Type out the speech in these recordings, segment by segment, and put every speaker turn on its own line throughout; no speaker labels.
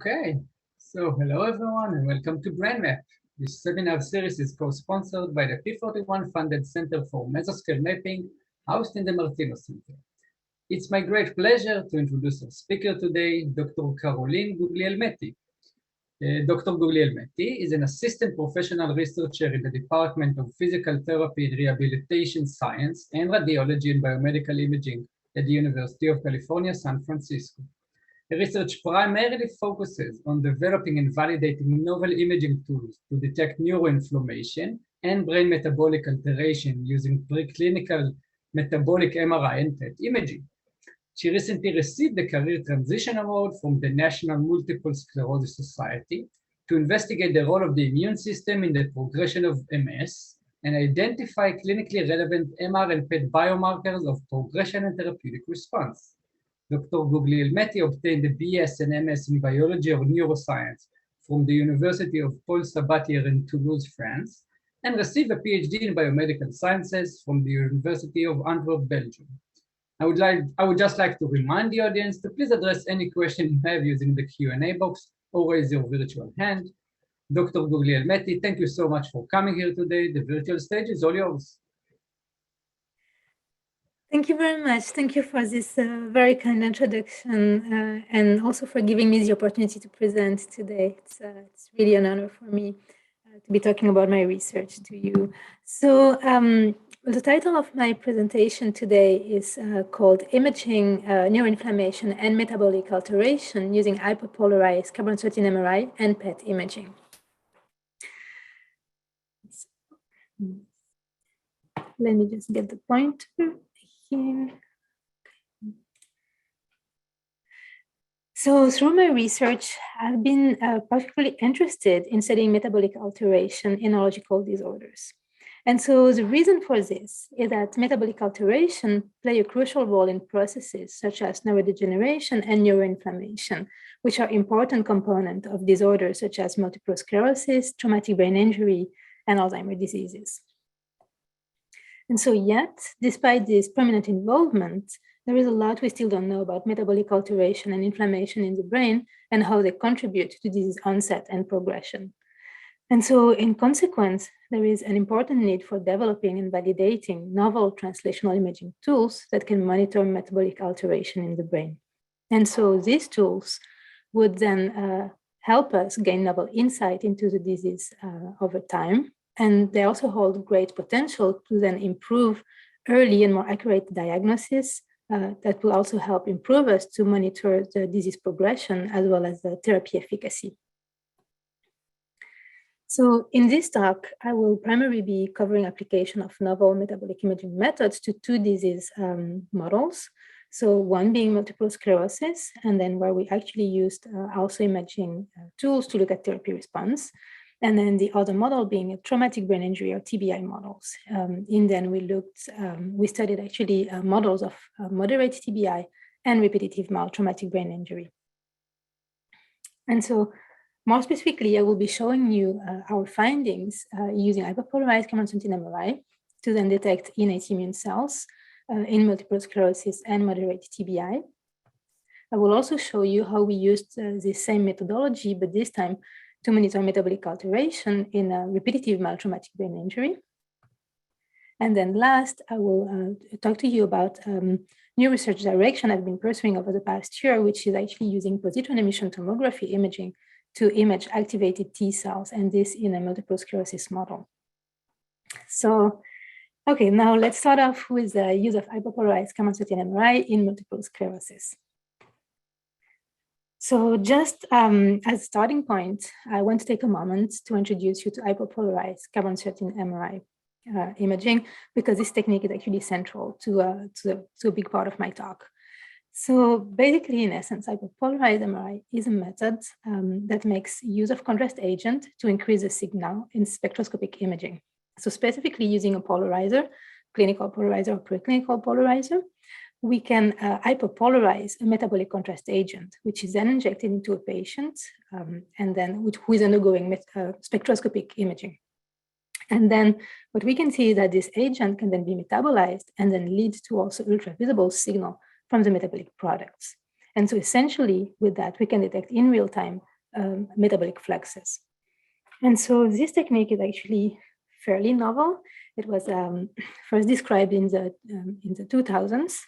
Okay, so hello everyone and welcome to BrainMap. This seminar series is co-sponsored by the P41 funded Center for Mesoscale Mapping, housed in the Martinos Center. It's my great pleasure to introduce our speaker today, Dr. Caroline Guglielmetti. Dr. Guglielmetti is an assistant professional researcher in the Department of Physical Therapy and Rehabilitation Science and Radiology and Biomedical Imaging at the University of California, San Francisco. Her research primarily focuses on developing and validating novel imaging tools to detect neuroinflammation and brain metabolic alteration using preclinical metabolic MRI and PET imaging. She recently received the Career Transition Award from the National Multiple Sclerosis Society to investigate the role of the immune system in the progression of MS and identify clinically relevant MR and PET biomarkers of progression and therapeutic response. Dr. Guglielmetti obtained a BS and MS in Biology or Neuroscience from the University of Paul Sabatier in Toulouse, France, and received a PhD in Biomedical Sciences from the University of Antwerp, Belgium. I would just like to remind the audience to please address any question you have using the Q&A box or raise your virtual hand. Dr. Guglielmetti, thank you so much for coming here today. The virtual stage is all yours.
Thank you very much. Thank you for this very kind introduction and also for giving me the opportunity to present today. It's really an honor for me to be talking about my research to you. So the title of my presentation today is called Imaging Neuroinflammation and Metabolic Alteration using Hyperpolarized carbon-13 MRI and PET imaging. Let me just get the pointer here. So through my research, I've been particularly interested in studying metabolic alteration in neurological disorders. And so the reason for this is that metabolic alteration play a crucial role in processes such as neurodegeneration and neuroinflammation, which are important components of disorders such as multiple sclerosis, traumatic brain injury, and Alzheimer's diseases. And so yet, despite this prominent involvement, there is a lot we still don't know about metabolic alteration and inflammation in the brain and how they contribute to disease onset and progression. And so in consequence, there is an important need for developing and validating novel translational imaging tools that can monitor metabolic alteration in the brain. And so these tools would then help us gain novel insight into the disease over time. And they also hold great potential to then improve early and more accurate diagnosis that will also help improve us to monitor the disease progression as well as the therapy efficacy. So in this talk, I will primarily be covering application of novel metabolic imaging methods to two disease models. So one being multiple sclerosis, and then where we actually used also imaging tools to look at therapy response. And then the other model being a traumatic brain injury or TBI models. Then we studied actually models of moderate TBI and repetitive mild traumatic brain injury. And so more specifically, I will be showing you our findings using hyperpolarized carbon-13 MRI to then detect innate immune cells in multiple sclerosis and moderate TBI. I will also show you how we used the same methodology, but this time to monitor metabolic alteration in a repetitive mild traumatic brain injury. And then last, I will talk to you about new research direction I've been pursuing over the past year, which is actually using positron emission tomography imaging to image activated T cells, and this in a multiple sclerosis model. So, okay, now let's start off with the use of hyperpolarized carbon-13 MRI in multiple sclerosis. So just as a starting point, I want to take a moment to introduce you to hyperpolarized carbon-13 MRI imaging, because this technique is actually central to a big part of my talk. So basically, in essence, hyperpolarized MRI is a method that makes use of contrast agent to increase the signal in spectroscopic imaging. So specifically using a polarizer, clinical polarizer or preclinical polarizer, we can hyperpolarize a metabolic contrast agent, which is then injected into a patient and then who is undergoing spectroscopic imaging. And then what we can see is that this agent can then be metabolized and then lead to also ultravisible signal from the metabolic products. And so essentially with that, we can detect in real time metabolic fluxes. And so this technique is actually fairly novel. It was first described in the 2000s,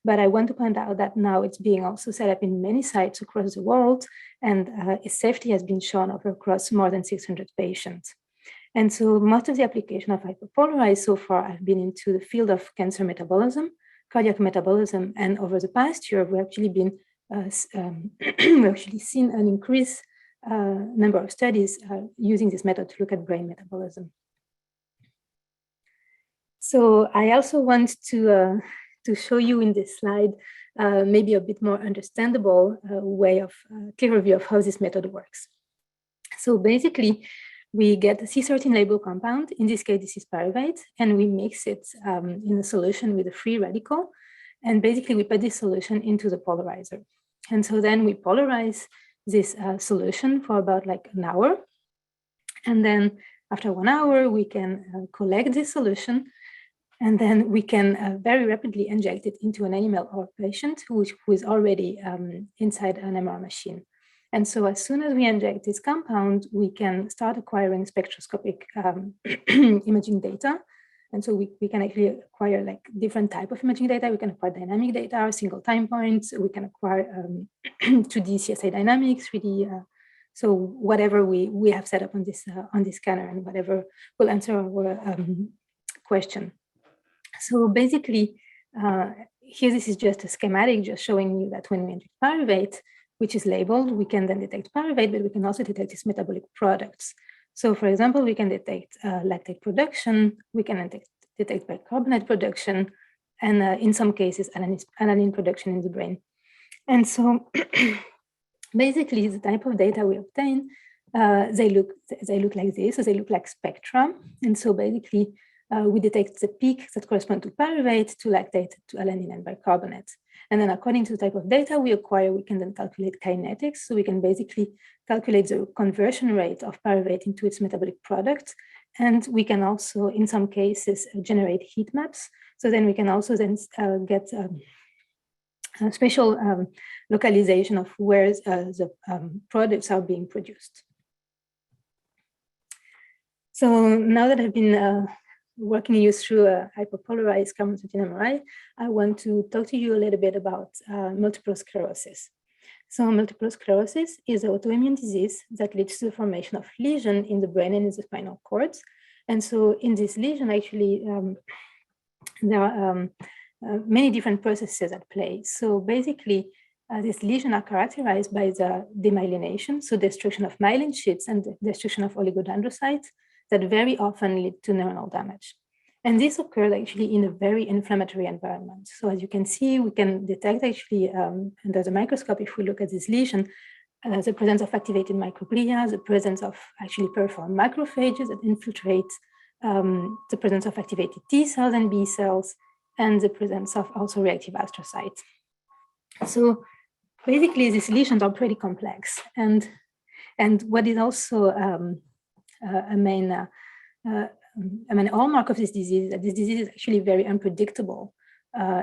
but I want to point out that now it's being also set up in many sites across the world, and its safety has been shown across more than 600 patients. And so most of the application of hyperpolarized so far have been into the field of cancer metabolism, cardiac metabolism, and over the past year, we've actually been we've actually seen an increased number of studies using this method to look at brain metabolism. So I also want to show you in this slide maybe a bit more understandable way of clear view of how this method works. So basically, we get a C13 label compound, in this case, this is pyruvate, and we mix it in a solution with a free radical. And basically, we put this solution into the polarizer. And so then we polarize this solution for about like an hour. And then after 1 hour, we can collect this solution. And then we can very rapidly inject it into an animal or patient who is already inside an MR machine. And so as soon as we inject this compound, we can start acquiring spectroscopic imaging data. And so we can actually acquire like different type of imaging data. We can acquire dynamic data, single time points. We can acquire 2D CSI dynamics, 3D. So whatever we have set up on this scanner and whatever will answer our question. So basically, here this is just a schematic just showing you that when we inject pyruvate, which is labeled, we can then detect pyruvate, but we can also detect its metabolic products. So for example, we can detect lactate production, we can detect bicarbonate production, and in some cases, alanine production in the brain. And so basically the type of data we obtain, they look like this, so they look like spectra. And so basically, we detect the peak that correspond to pyruvate, to lactate, to alanine and bicarbonate. And then according to the type of data we acquire, we can then calculate kinetics. So we can basically calculate the conversion rate of pyruvate into its metabolic product. And we can also, in some cases, generate heat maps. So then we can also then get a special localization of where the products are being produced. So now that I've been working you through a hyperpolarized carbon-13 MRI, I want to talk to you a little bit about multiple sclerosis. So multiple sclerosis is an autoimmune disease that leads to the formation of lesion in the brain and in the spinal cords. And so in this lesion, actually, there are many different processes at play. So basically, these lesions are characterized by the demyelination, so destruction of myelin sheaths and the destruction of oligodendrocytes, that very often lead to neuronal damage. And this occurs actually in a very inflammatory environment. So as you can see, we can detect actually under the microscope, if we look at this lesion, the presence of activated microglia, the presence of actually peripheral macrophages that infiltrate, the presence of activated T cells and B cells, and the presence of also reactive astrocytes. So basically, these lesions are pretty complex. And what is also a main hallmark of this disease, that this disease is actually very unpredictable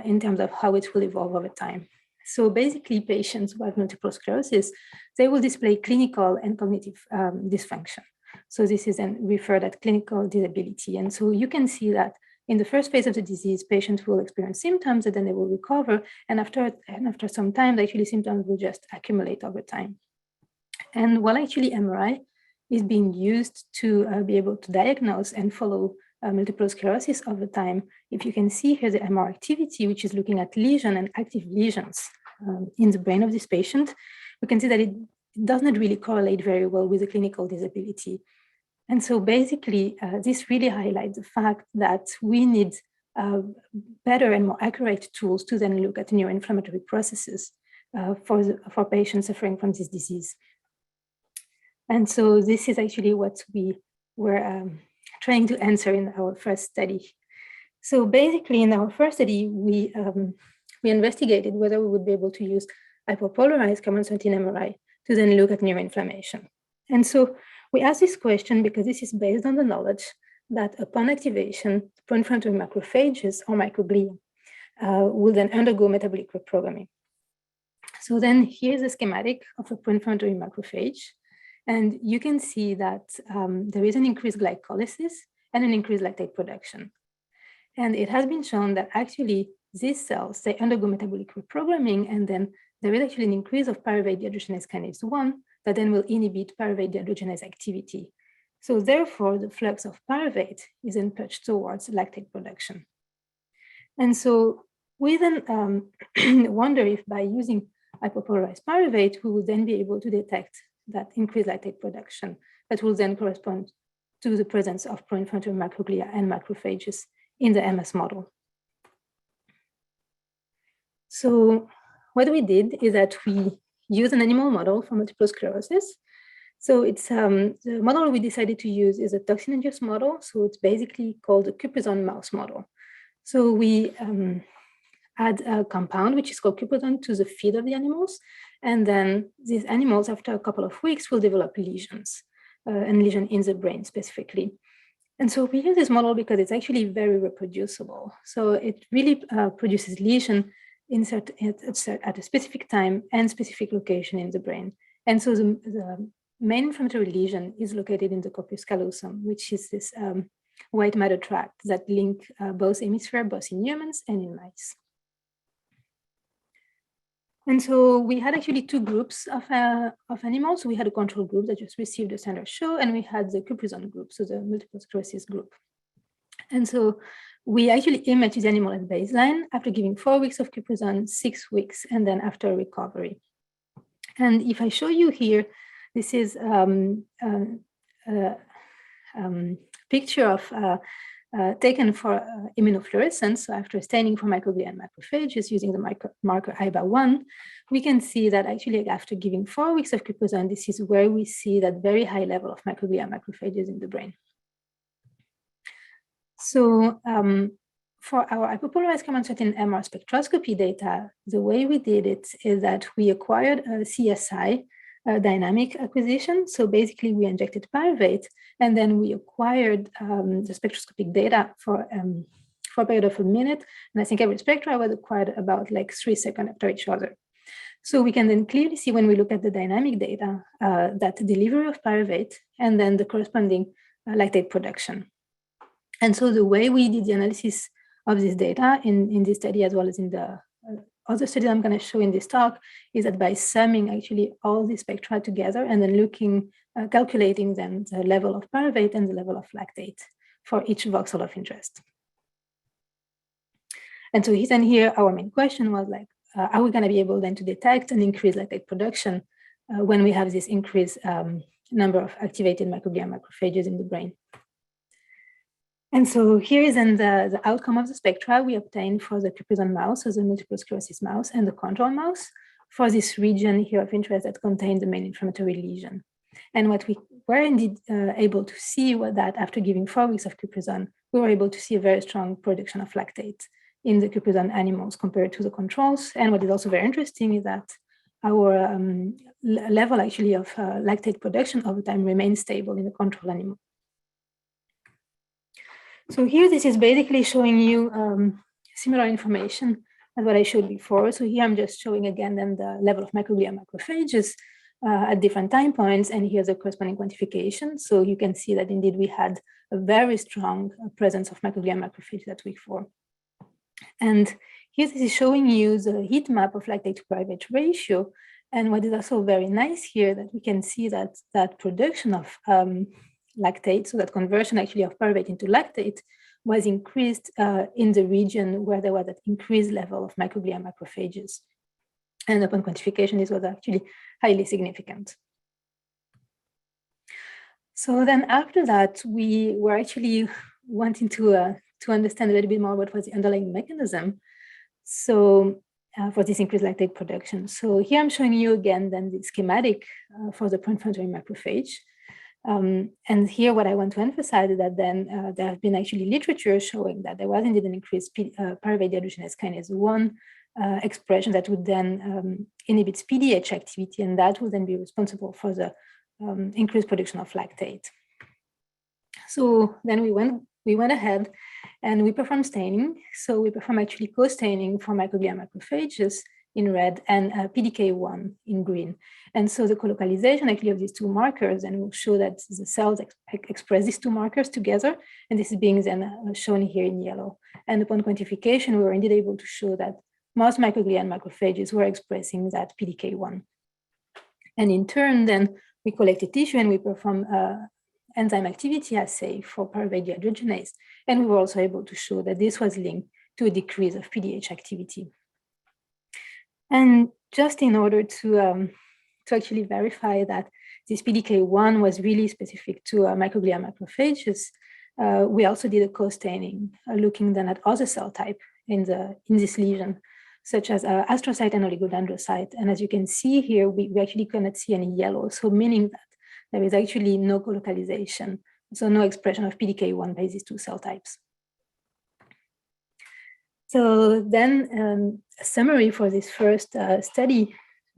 in terms of how it will evolve over time. So basically, patients who have multiple sclerosis, they will display clinical and cognitive dysfunction. So this is then referred as clinical disability. And so you can see that in the first phase of the disease, patients will experience symptoms and then they will recover. And after some time, actually symptoms will just accumulate over time. And while actually MRI is being used to be able to diagnose and follow multiple sclerosis over time, if you can see here the MR activity, which is looking at lesion and active lesions in the brain of this patient, we can see that it does not really correlate very well with the clinical disability. And so basically, this really highlights the fact that we need better and more accurate tools to then look at neuroinflammatory processes for patients suffering from this disease. And so this is actually what we were trying to answer in our first study. So basically, in our first study, we investigated whether we would be able to use hyperpolarized carbon-13 MRI to then look at neuroinflammation. And so we asked this question because this is based on the knowledge that upon activation, pro-inflammatory macrophages or microglia will then undergo metabolic reprogramming. So then here's a schematic of a pro-inflammatory macrophage. And you can see that there is an increased glycolysis and an increased lactate production. And it has been shown that actually these cells, they undergo metabolic reprogramming, and then there is actually an increase of pyruvate dehydrogenase kinase 1 that then will inhibit pyruvate dehydrogenase activity. So therefore, the flux of pyruvate is then pushed towards lactate production. And so we then wonder if by using hyperpolarized pyruvate, we would then be able to detect that increased lactate production that will then correspond to the presence of pro-inflammatory microglia and macrophages in the MS model. So what we did is that we used an animal model for multiple sclerosis. So it's the model we decided to use is a toxin-induced model. So it's basically called the Caprizani mouse model. So we add a compound, which is called Caprizani, to the feed of the animals. And then these animals, after a couple of weeks, will develop lesions, and lesion in the brain specifically. And so we use this model because it's actually very reproducible. So it really produces lesion at a specific time and specific location in the brain. And so the main inflammatory lesion is located in the corpus callosum, which is this white matter tract that link both hemispheres, both in humans and in mice. And so we had actually two groups of animals. We had a control group that just received a standard show, and we had the Caprizani group, so the multiple sclerosis group. And so we actually imaged the animal at baseline after giving 4 weeks of Caprizani, 6 weeks, and then after recovery. And if I show you here, this is picture of taken for immunofluorescence. So after staining for microglia and macrophages using the marker IBA1, we can see that actually after giving 4 weeks of Caprizani, this is where we see that very high level of microglia and macrophages in the brain. So for our hyperpolarized carbon-13 MR spectroscopy data, the way we did it is that we acquired a CSI, dynamic acquisition. So basically we injected pyruvate, and then we acquired the spectroscopic data for a period of a minute. And I think every spectra was acquired about like 3 seconds after each other. So we can then clearly see when we look at the dynamic data that the delivery of pyruvate and then the corresponding lactate production. And so the way we did the analysis of this data in this study, as well as in the other study I'm going to show in this talk, is that by summing actually all the spectra together and then looking, calculating then the level of pyruvate and the level of lactate for each voxel of interest. And so here our main question was like, are we going to be able then to detect an increased lactate production when we have this increased number of activated microglia macrophages in the brain? And so here is then the outcome of the spectra we obtained for the Caprizani mouse, so the multiple sclerosis mouse, and the control mouse for this region here of interest that contained the main inflammatory lesion. And what we were indeed able to see was that after giving 4 weeks of Caprizani, we were able to see a very strong production of lactate in the Caprizani animals compared to the controls. And what is also very interesting is that our level actually of lactate production over time remains stable in the control animal. So here, this is basically showing you similar information as what I showed before. So here I'm just showing again then the level of microglia macrophages at different time points, and here's the corresponding quantification. So you can see that indeed we had a very strong presence of microglia macrophages at week 4. And here this is showing you the heat map of lactate to pyruvate ratio. And what is also very nice here that we can see that that production of lactate, so that conversion actually of pyruvate into lactate was increased in the region where there was that increased level of microglia macrophages. And upon quantification, this was actually highly significant. So then after that, we were actually wanting to understand a little bit more what was the underlying mechanism. So for this increased lactate production. So here I'm showing you again then the schematic for the pro-inflammatory macrophage. And here what I want to emphasize is that then there have been actually literature showing that there was indeed an increased pyruvate dehydrogenase kinase 1 expression that would then inhibit PDH activity, and that would then be responsible for the increased production of lactate. So then we went ahead and we performed staining. So we performed actually co-staining for microglia macrophages in red and PDK1 in green. And so the colocalization actually of these two markers, and we'll show that the cells express these two markers together, and this is being then shown here in yellow. And upon quantification, we were indeed able to show that most microglia and macrophages were expressing that PDK1. And in turn, then we collected tissue and we performed enzyme activity assay for pyruvate dehydrogenase. And we were also able to show that this was linked to a decrease of PDH activity. And just in order to actually verify that this PDK1 was really specific to microglia macrophages, we also did a co-staining, looking then at other cell type in this lesion, such as astrocyte and oligodendrocyte. And as you can see here, we actually cannot see any yellow, so meaning that there is actually no colocalization, so no expression of PDK1 by these two cell types. So then a summary for this first study,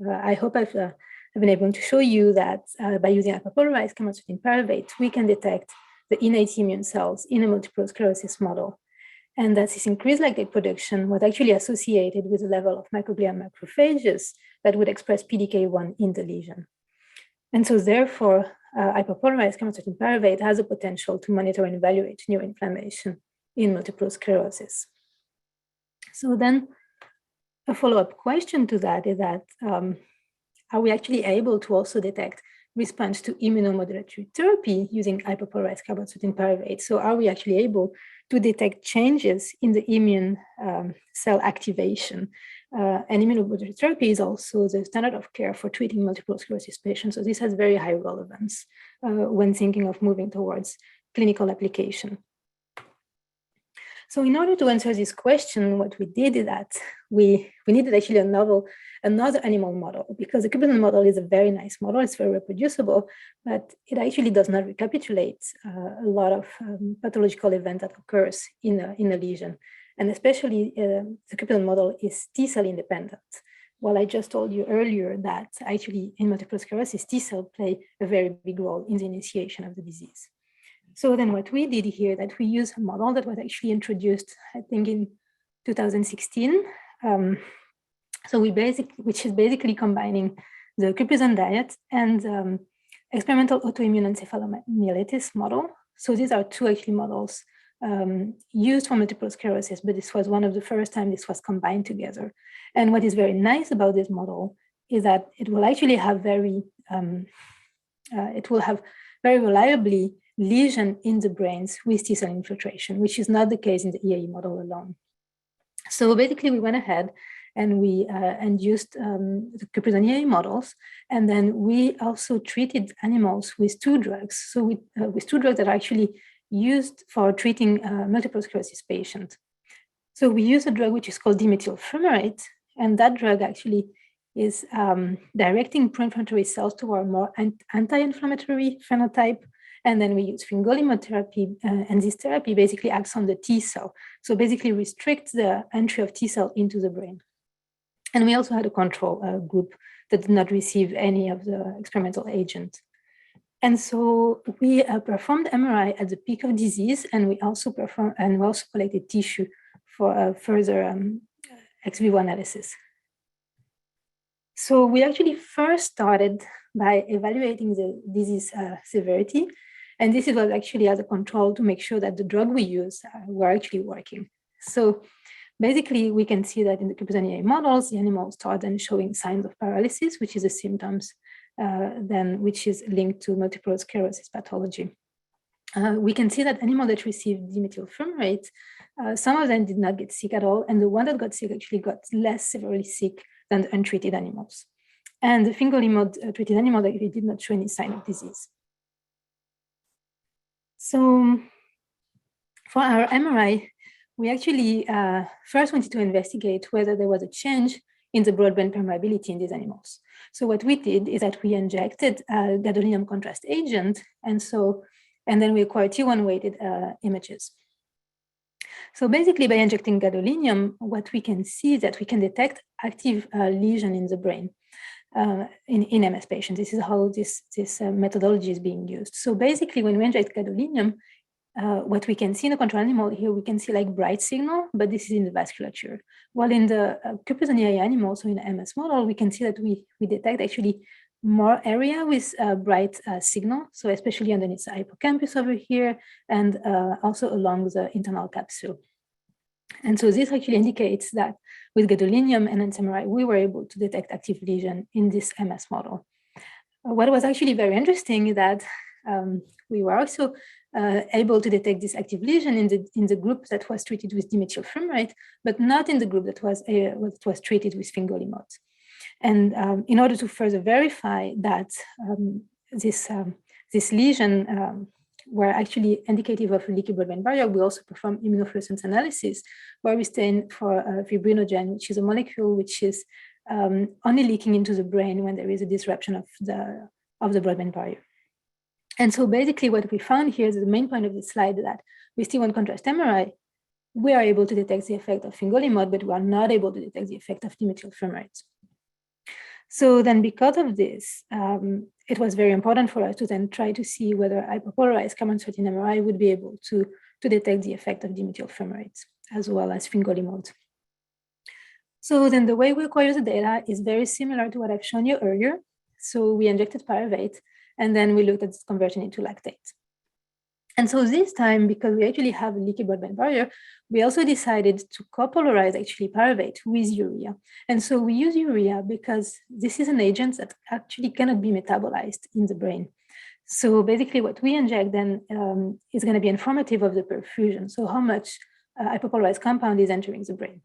I hope I've been able to show you that by using hyperpolarized chemosynthetic pyruvate, we can detect the innate immune cells in a multiple sclerosis model. And that this increased lactate production was actually associated with the level of microglia and macrophages that would express PDK1 in the lesion. And so therefore, hyperpolarized chemosynthetic pyruvate has the potential to monitor and evaluate neuroinflammation in multiple sclerosis. So then a follow-up question to that is that, are we actually able to also detect response to immunomodulatory therapy using hyperpolarized carbon-13 pyruvate? So are we actually able to detect changes in the immune cell activation? And immunomodulatory therapy is also the standard of care for treating multiple sclerosis patients. So this has very high relevance when thinking of moving towards clinical application. So in order to answer this question, what we did is that we needed actually another animal model, because the Caprizani model is a very nice model, it's very reproducible, but it actually does not recapitulate a lot of pathological events that occurs in a lesion. And especially the Caprizani model is T-cell independent. Well, I just told you earlier that actually in multiple sclerosis, T-cell play a very big role in the initiation of the disease. So then what we did here, that we used a model that was actually introduced, I think in 2016. So which is basically combining the Caprizani diet and experimental autoimmune encephalomyelitis model. So these are two actually models used for multiple sclerosis, but this was one of the first time this was combined together. And what is very nice about this model is that it will actually have very reliably lesion in the brains with T-cell infiltration, which is not the case in the EAE model alone. So basically we went ahead and we induced the Caprizani models, and then we also treated animals with two drugs. So with two drugs that are actually used for treating multiple sclerosis patients. So we use a drug which is called dimethyl fumarate, and that drug actually is directing pro-inflammatory cells toward more anti-inflammatory phenotype. And then we use fingolimod therapy, and this therapy basically acts on the T cell. So basically restricts the entry of T cell into the brain. And we also had a control group that did not receive any of the experimental agent. And so we performed MRI at the peak of disease, and we also collected tissue for further ex vivo analysis. So we actually first started by evaluating the disease severity. And this was actually as a control to make sure that the drug we use were actually working. So basically, we can see that in the Caprizani models, the animals start then showing signs of paralysis, which is a symptoms which is linked to multiple sclerosis pathology. We can see that animals that received dimethyl fumarate, some of them did not get sick at all, and the one that got sick actually got less severely sick than the untreated animals. And the fingolimod treated animals actually did not show any sign of disease. So for our MRI, we actually first wanted to investigate whether there was a change in the broad-brain permeability in these animals. So what we did is that we injected gadolinium contrast agent, and then we acquired T1 weighted images. So basically, by injecting gadolinium, what we can see is that we can detect active lesion in the brain in MS patients. This is how this methodology is being used. So basically, when we inject gadolinium, what we can see in the control animal here, we can see like bright signal, but this is in the vasculature. While in the Caprizani animal, so in the MS model, we can see that we detect actually more area with bright signal, so especially underneath the hippocampus over here, and also along the internal capsule. And so this actually indicates that with gadolinium and MRI, we were able to detect active lesion in this MS model. What was actually very interesting is that we were also able to detect this active lesion in the group that was treated with dimethyl fumarate, but not in the group that was treated with fingolimod. And in order to further verify that this lesion were actually indicative of a leaky blood-brain barrier, we also perform immunofluorescence analysis, where we stain for fibrinogen, which is a molecule which is only leaking into the brain when there is a disruption of the blood-brain barrier. And so basically what we found here is the main point of the slide, that with T1 contrast MRI, we are able to detect the effect of fingolimod, but we are not able to detect the effect of dimethyl fumarate. So then because of this, it was very important for us to then try to see whether hyperpolarized carbon-13 MRI would be able to detect the effect of dimethyl fumarate as well as fingolimod. So then the way we acquire the data is very similar to what I've shown you earlier. So we injected pyruvate, and then we looked at its conversion into lactate. And so this time, because we actually have a leaky blood-brain barrier, we also decided to copolarize actually pyruvate with urea. And so we use urea because this is an agent that actually cannot be metabolized in the brain. So basically what we inject then is going to be informative of the perfusion. So how much hyperpolarized compound is entering the brain.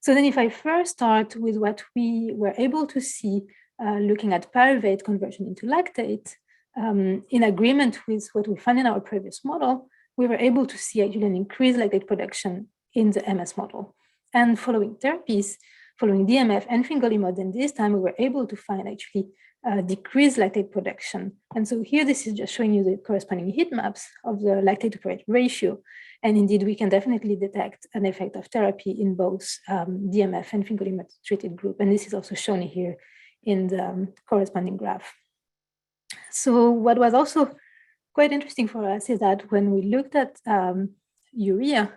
So then if I first start with what we were able to see looking at pyruvate conversion into lactate, in agreement with what we found in our previous model, we were able to see actually an increased lactate production in the MS model. And following therapies, following DMF and fingolimod, then this time we were able to find actually decreased lactate production. And so here, this is just showing you the corresponding heat maps of the lactate to pyruvate ratio. And indeed, we can definitely detect an effect of therapy in both DMF and fingolimod treated group. And this is also shown here in the corresponding graph. So what was also quite interesting for us is that when we looked at urea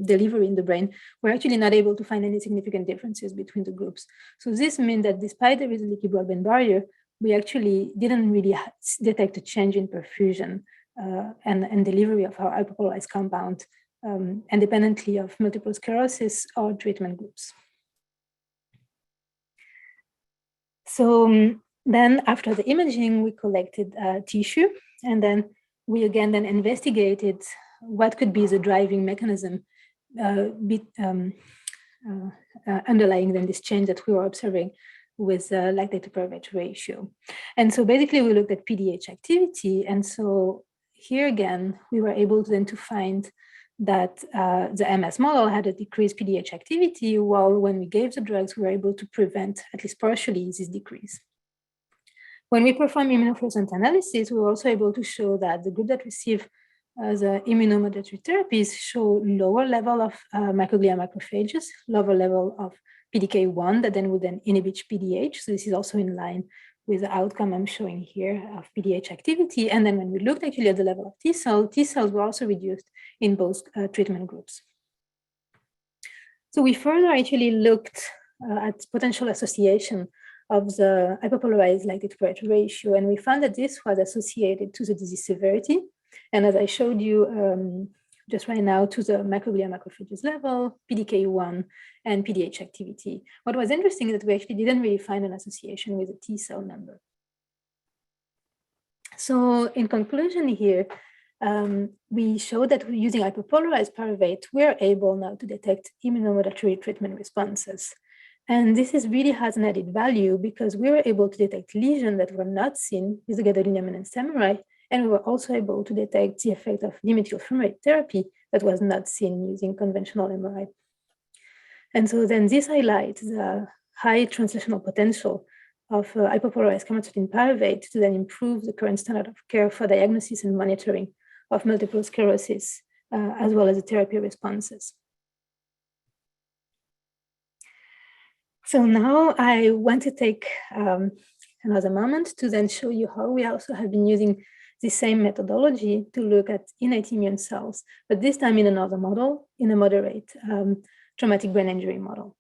delivery in the brain, we're actually not able to find any significant differences between the groups. So this means that despite there is a leaky blood-brain barrier, we actually didn't really detect a change in perfusion and delivery of our hyperpolarized compound independently of multiple sclerosis or treatment groups. So then after the imaging, we collected tissue, and then we again then investigated what could be the driving mechanism underlying then this change that we were observing with lactate to pyruvate ratio. And so basically we looked at PDH activity. And so here again, we were able then to find that the MS model had a decreased PDH activity, while when we gave the drugs, we were able to prevent, at least partially, this decrease. When we perform immunofluorescence analysis, we were also able to show that the group that receive the immunomodulatory therapies show lower level of microglia macrophages, lower level of PDK1 that then would then inhibit PDH. So this is also in line with the outcome I'm showing here of PDH activity. And then when we looked actually at the level of T cells were also reduced in both treatment groups. So we further actually looked at potential association of the hyperpolarized lactate to pyruvate ratio, and we found that this was associated to the disease severity. And as I showed you just right now, to the microglia macrophages level, PDK1, and PDH activity. What was interesting is that we actually didn't really find an association with the T cell number. So in conclusion here, we showed that using hyperpolarized pyruvate, we're able now to detect immunomodulatory treatment responses. And this really has an added value because we were able to detect lesions that were not seen with the gadolinium and MRI, and we were also able to detect the effect of dimethyl fumarate therapy that was not seen using conventional MRI. And so then this highlights the high translational potential of hyperpolarized carbon-13 pyruvate to then improve the current standard of care for diagnosis and monitoring of multiple sclerosis, as well as the therapy responses. So now I want to take another moment to then show you how we also have been using the same methodology to look at innate immune cells, but this time in another model, in a moderate traumatic brain injury model.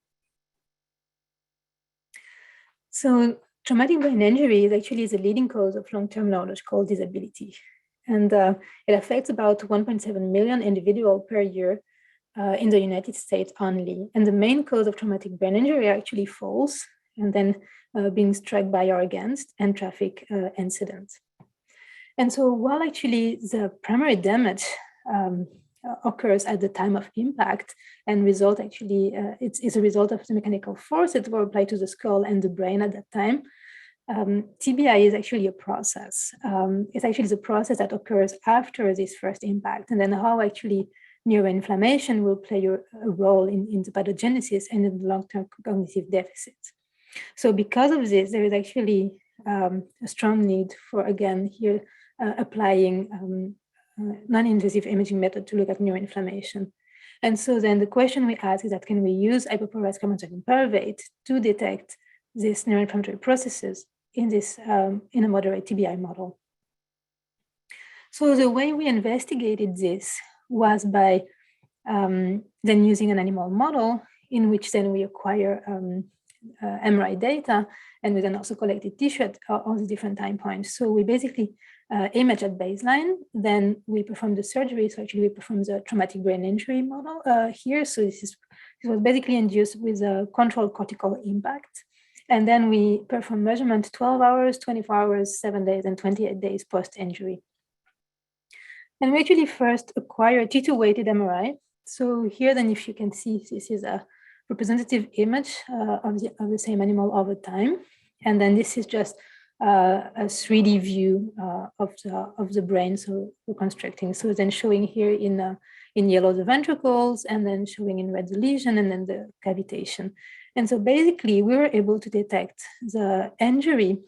So traumatic brain injury is actually the leading cause of long-term neurological disability. And it affects about 1.7 million individuals per year in the United States only. And the main cause of traumatic brain injury are actually falls and then being struck by or against and traffic incidents. And so while actually the primary damage occurs at the time of impact and result actually, it's a result of the mechanical force that were applied to the skull and the brain at that time, TBI is actually a process. It's actually the process that occurs after this first impact, and then how actually neuroinflammation will play a role in the pathogenesis and in the long-term cognitive deficits. So because of this, there is actually a strong need for, again, here applying non-invasive imaging method to look at neuroinflammation. And so then the question we ask is that can we use hyperpolarized carbon pyruvate to detect these neuroinflammatory processes in this in a moderate TBI model? So the way we investigated this was by then using an animal model in which then we acquire MRI data, and we then also collected tissue at all the different time points. So we basically image at baseline, then we perform the surgery. So actually we perform the traumatic brain injury model here. So this was basically induced with a controlled cortical impact. And then we perform measurement 12 hours, 24 hours, 7 days, and 28 days post-injury. And we actually first acquire T2 weighted MRI. So here then, if you can see, this is a representative image of the same animal over time. And then this is just a 3D view of the brain, so reconstructing. So then showing here in yellow the ventricles, and then showing in red the lesion, and then the cavitation. And so basically, we were able to detect the injury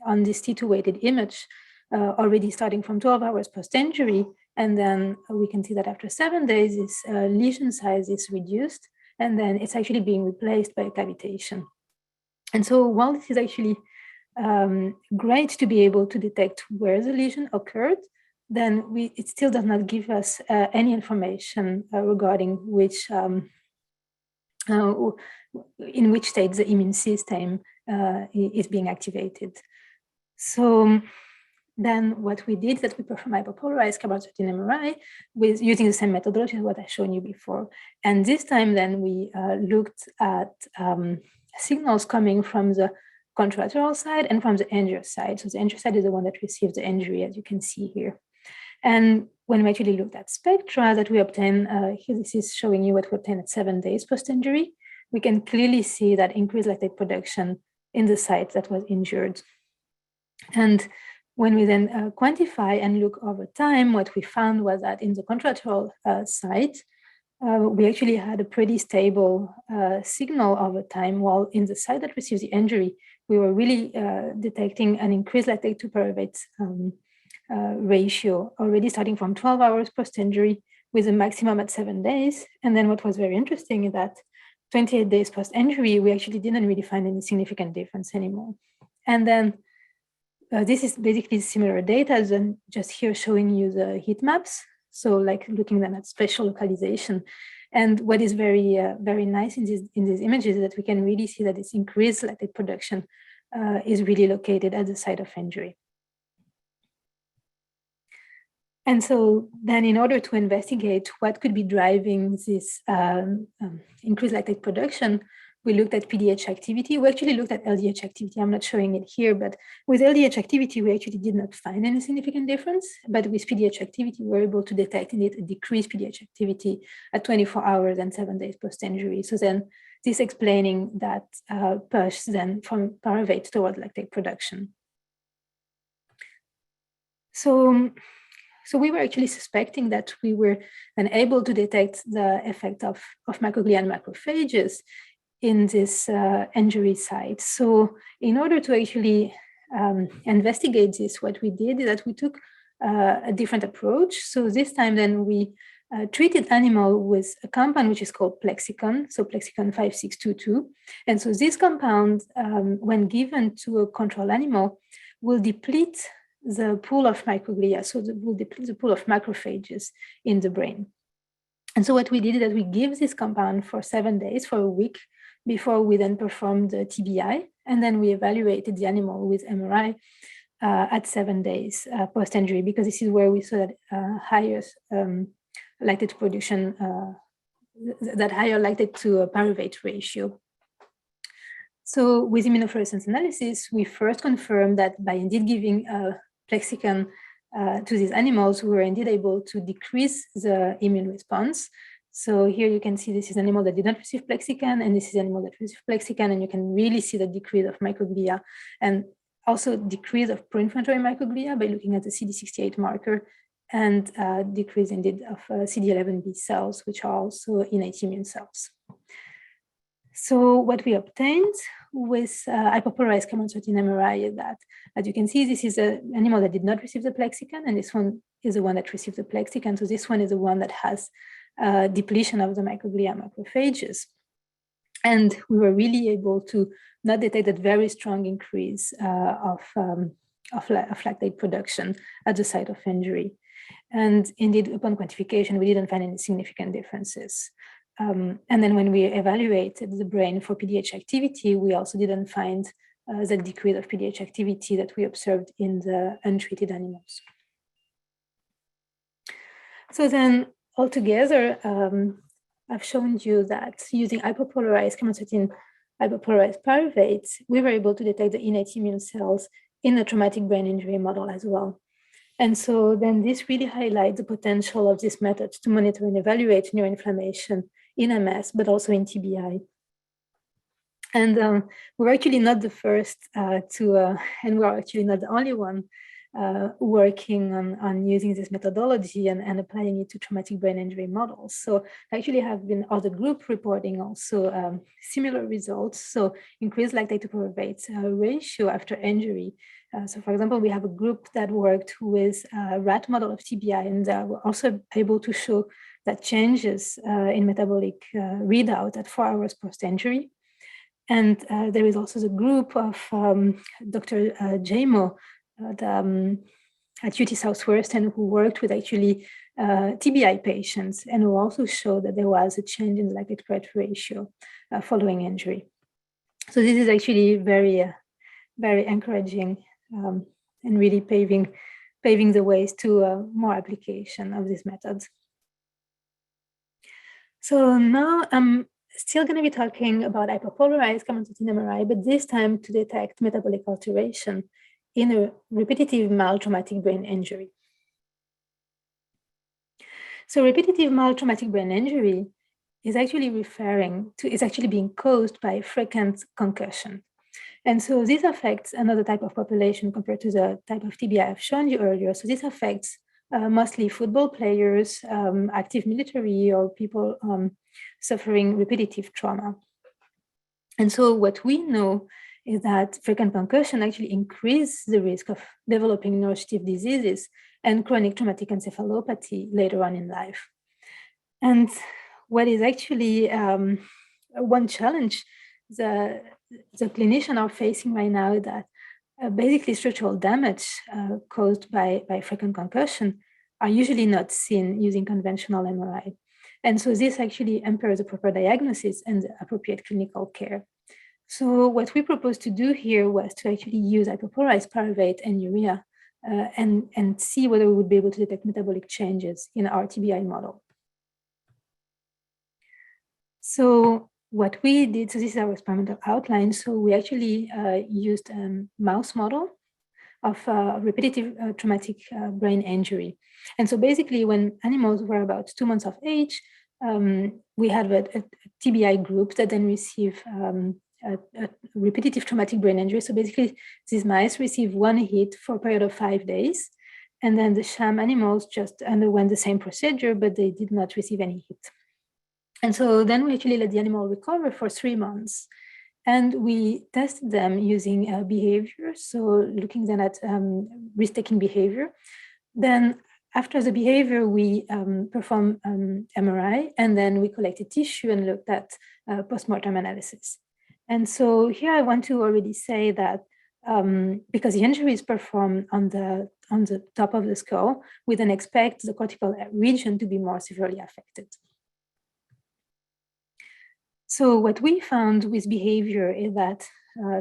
on this T2 weighted image already starting from 12 hours post-injury. And then we can see that after 7 days, this lesion size is reduced, and then it's actually being replaced by a cavitation. And so while this is actually great to be able to detect where the lesion occurred, then it still does not give us any information regarding which in which state the immune system is being activated. So then what we did is that we performed hyperpolarized carbon MRI with using the same methodology as what I've shown you before. And this time then we looked at signals coming from the contralateral side and from the anterior side. So the anterior side is the one that receives the injury, as you can see here. And when we actually looked at spectra that we obtained, here this is showing you what we obtained at 7 days post-injury, we can clearly see that increased lactate production in the site that was injured. And when we then quantify and look over time, what we found was that in the contralateral site, we actually had a pretty stable signal over time, while in the site that received the injury, we were really detecting an increased lactate to pyruvate ratio already starting from 12 hours post-injury with a maximum at 7 days. And then what was very interesting is that 28 days post-injury, we actually didn't really find any significant difference anymore. And then this is basically similar data as just here showing you the heat maps. So like looking then at spatial localization. And what is very, very nice in these images is that we can really see that this increased lactate production is really located at the site of injury. And so then in order to investigate what could be driving this increased lactate production, we looked at PDH activity. We actually looked at LDH activity. I'm not showing it here, but with LDH activity, we actually did not find any significant difference. But with PDH activity, we were able to detect indeed a decreased PDH activity at 24 hours and 7 days post-injury. So then this explaining that push then from pyruvate toward lactate production. So we were actually suspecting that we were then able to detect the effect of microglia and macrophages in this injury site. So in order to actually investigate this, what we did is that we took a different approach. So this time then we treated animal with a compound which is called Plexicon, so Plexicon 5622. And so this compound, when given to a control animal, will deplete the pool of microglia, so the pool of macrophages in the brain. And so what we did is that we give this compound for 7 days, for a week, before we then performed the TBI, and then we evaluated the animal with MRI at 7 days post-injury, because this is where we saw that highest lactate production, that higher lactate to pyruvate ratio. So with immunofluorescence analysis, we first confirmed that by indeed giving Plexican to these animals, we were indeed able to decrease the immune response. So here you can see this is an animal that did not receive Plexican, and this is an animal that received Plexican, and you can really see the decrease of microglia and also decrease of pro-inflammatory microglia by looking at the CD68 marker, and decrease indeed of CD11B cells, which are also innate immune cells. So what we obtained with hyperpolarized chemotherapy MRI is that, as you can see, this is an animal that did not receive the Plexican, and this one is the one that received the Plexican. So this one is the one that has depletion of the microglia macrophages. And we were really able to not detect that very strong increase of lactate production at the site of injury. And indeed, upon quantification, we didn't find any significant differences. And then when we evaluated the brain for PDH activity, we also didn't find the decrease of PDH activity that we observed in the untreated animals. So then altogether, I've shown you that using hyperpolarized chemotherapy, hyperpolarized pyruvates, we were able to detect the innate immune cells in a traumatic brain injury model as well. And so then this really highlights the potential of this method to monitor and evaluate neuroinflammation in MS, but also in TBI. And we're actually not the first and we're actually not the only one working on using this methodology and applying it to traumatic brain injury models. So actually have been other group reporting also similar results. So increased lactate to pyruvate ratio after injury. So for example, we have a group that worked with a rat model of TBI, and were also able to show that changes in metabolic readout at 4 hours post-injury. And there is also the group of Dr. Jamo at UT Southwestern, who worked with actually TBI patients, and who also showed that there was a change in the lactate PET ratio following injury. So this is actually very, very encouraging and really paving the ways to more application of these methods. So now I'm still going to be talking about hyperpolarized chemotherapy MRI, but this time to detect metabolic alteration in a repetitive mild traumatic brain injury. So repetitive mild traumatic brain injury is actually being caused by frequent concussion. And so this affects another type of population compared to the type of TBI I've shown you earlier. So this affects mostly football players, active military, or people suffering repetitive trauma. And so what we know is that frequent concussion actually increases the risk of developing neurodegenerative diseases and chronic traumatic encephalopathy later on in life. And what is actually one challenge the clinicians are facing right now is that basically structural damage caused by frequent concussion are usually not seen using conventional MRI. And so this actually impairs the proper diagnosis and the appropriate clinical care. So what we proposed to do here was to actually use hyperpolarized pyruvate and urea and see whether we would be able to detect metabolic changes in our TBI model. So what we did, so this is our experimental outline. So we actually used a mouse model of repetitive traumatic brain injury. And so basically when animals were about 2 months of age, we had a TBI group that then received a repetitive traumatic brain injury. So basically these mice received 1 hit for a period of 5 days. And then the sham animals just underwent the same procedure, but they did not receive any hit. And so then we actually let the animal recover for 3 months. And we tested them using behavior, so looking then at risk-taking behavior. Then after the behavior, we performed MRI, and then we collected tissue and looked at postmortem analysis. And so here I want to already say that because the injury is performed on the top of the skull, we then expect the cortical region to be more severely affected. So what we found with behavior is that,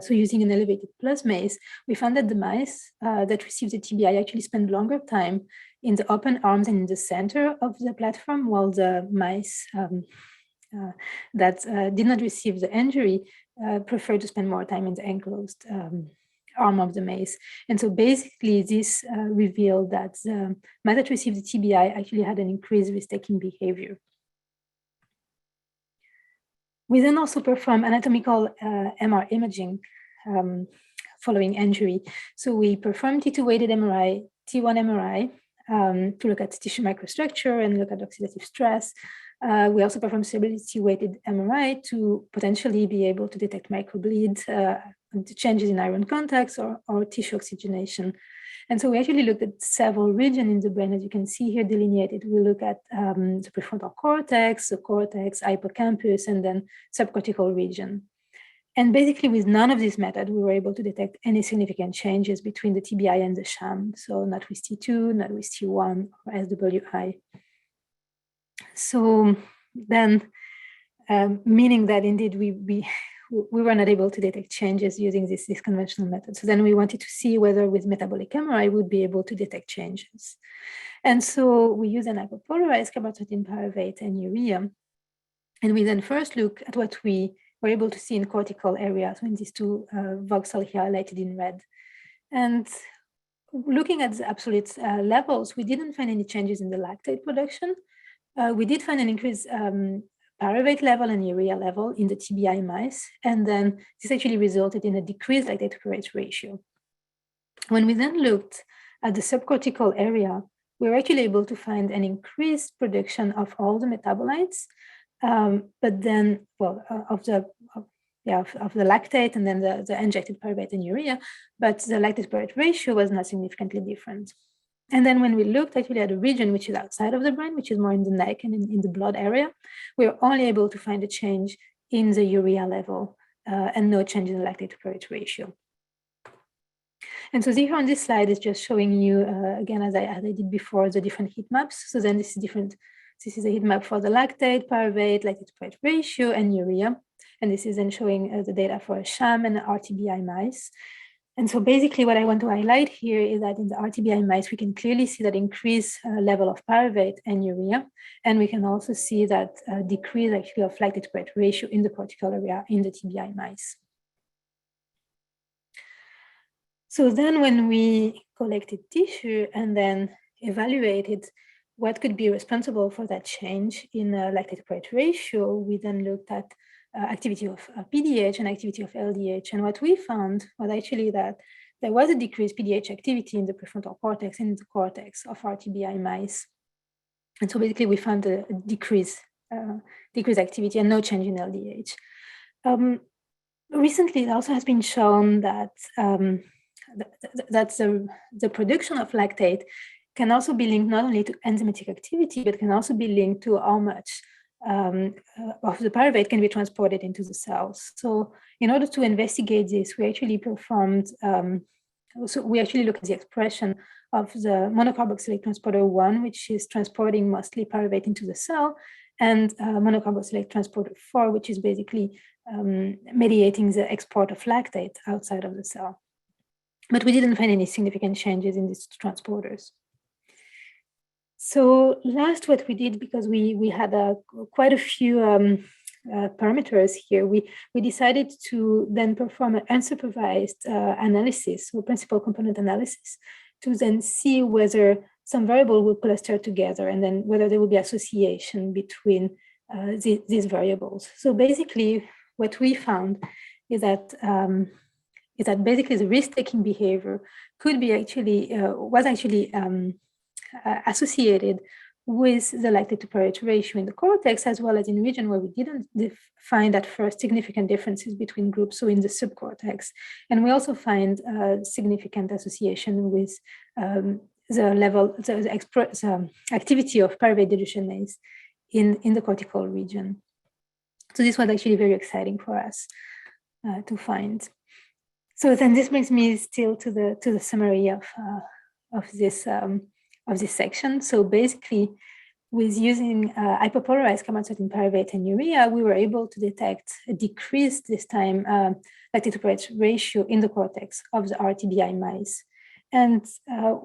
so using an elevated plus MACE, we found that the mice that received the TBI actually spend longer time in the open arms and in the center of the platform, while the mice that did not receive the injury prefer to spend more time in the enclosed arm of the mace. And so basically this revealed that the mice that received the TBI actually had an increased risk-taking behavior. We then also perform anatomical MR imaging following injury. So we perform T2 weighted MRI, T1 MRI to look at tissue microstructure and look at oxidative stress. We also perform Severity weighted MRI to potentially be able to detect microbleed, changes in iron contacts or tissue oxygenation. And so we actually looked at several regions in the brain, as you can see here delineated. We look at the prefrontal cortex, the cortex, hippocampus, and then subcortical region. And basically with none of these methods, we were able to detect any significant changes between the TBI and the sham. So not with T2, not with T1 or SWI. So then, meaning that indeed we were not able to detect changes using this conventional method. So then we wanted to see whether with metabolic MRI we would be able to detect changes. And so we use an hyperpolarized carbohydrate pyruvate and urea. And we then first look at what we were able to see in cortical areas, so in these two voxels here highlighted in red. And looking at the absolute levels, we didn't find any changes in the lactate production. We did find an increase pyruvate level and urea level in the TBI mice, and then this actually resulted in a decreased lactate to pyruvate ratio. When we then looked at the subcortical area, we were actually able to find an increased production of all the metabolites, but then, well, of the lactate and then the injected pyruvate and urea, but the lactate to pyruvate ratio was not significantly different. And then when we looked actually at a region which is outside of the brain, which is more in the neck and in the blood area, we were only able to find a change in the urea level and no change in the lactate to pyruvate ratio. And so here on this slide is just showing you, again, as I did before, the different heat maps. So then this is different. This is a heat map for the lactate, pyruvate, lactate to pyruvate ratio, and urea. And this is then showing the data for a sham and RTBI mice. And so basically what I want to highlight here is that in the RTBI mice, we can clearly see that increased level of pyruvate and urea. And we can also see that decrease actually of lactate to pyruvate ratio in the cortical area in the TBI mice. So then when we collected tissue and then evaluated what could be responsible for that change in lactate to pyruvate ratio, we then looked at activity of PDH and activity of LDH. And what we found was actually that there was a decreased PDH activity in the prefrontal cortex and in the cortex of RTBI mice. And so basically we found a decreased activity and no change in LDH. Recently, it also has been shown that, the production of lactate can also be linked not only to enzymatic activity, but can also be linked to how much of the pyruvate can be transported into the cells. So in order to investigate this, we actually performed, so we actually looked at the expression of the monocarboxylate transporter 1, which is transporting mostly pyruvate into the cell, and monocarboxylate transporter 4, which is basically mediating the export of lactate outside of the cell. But we didn't find any significant changes in these transporters. So last, what we did, because we had quite a few parameters here, we decided to then perform an unsupervised analysis, or principal component analysis, to then see whether some variable will cluster together and then whether there will be association between these variables. So basically, what we found is that basically the risk-taking behavior could be actually was actually associated with the lactate to pyruvate ratio in the cortex, as well as in region where we didn't find at first significant differences between groups, so in the subcortex. And we also find significant association with the level, the activity of pyruvate deductionase in the cortical region. So this was actually very exciting for us to find. So then this brings me still to the summary of this section. So basically, with using hyperpolarized chromatography pyruvate and urea, we were able to detect a decrease this time lactate to pyruvate ratio in the cortex of the RTBI mice. And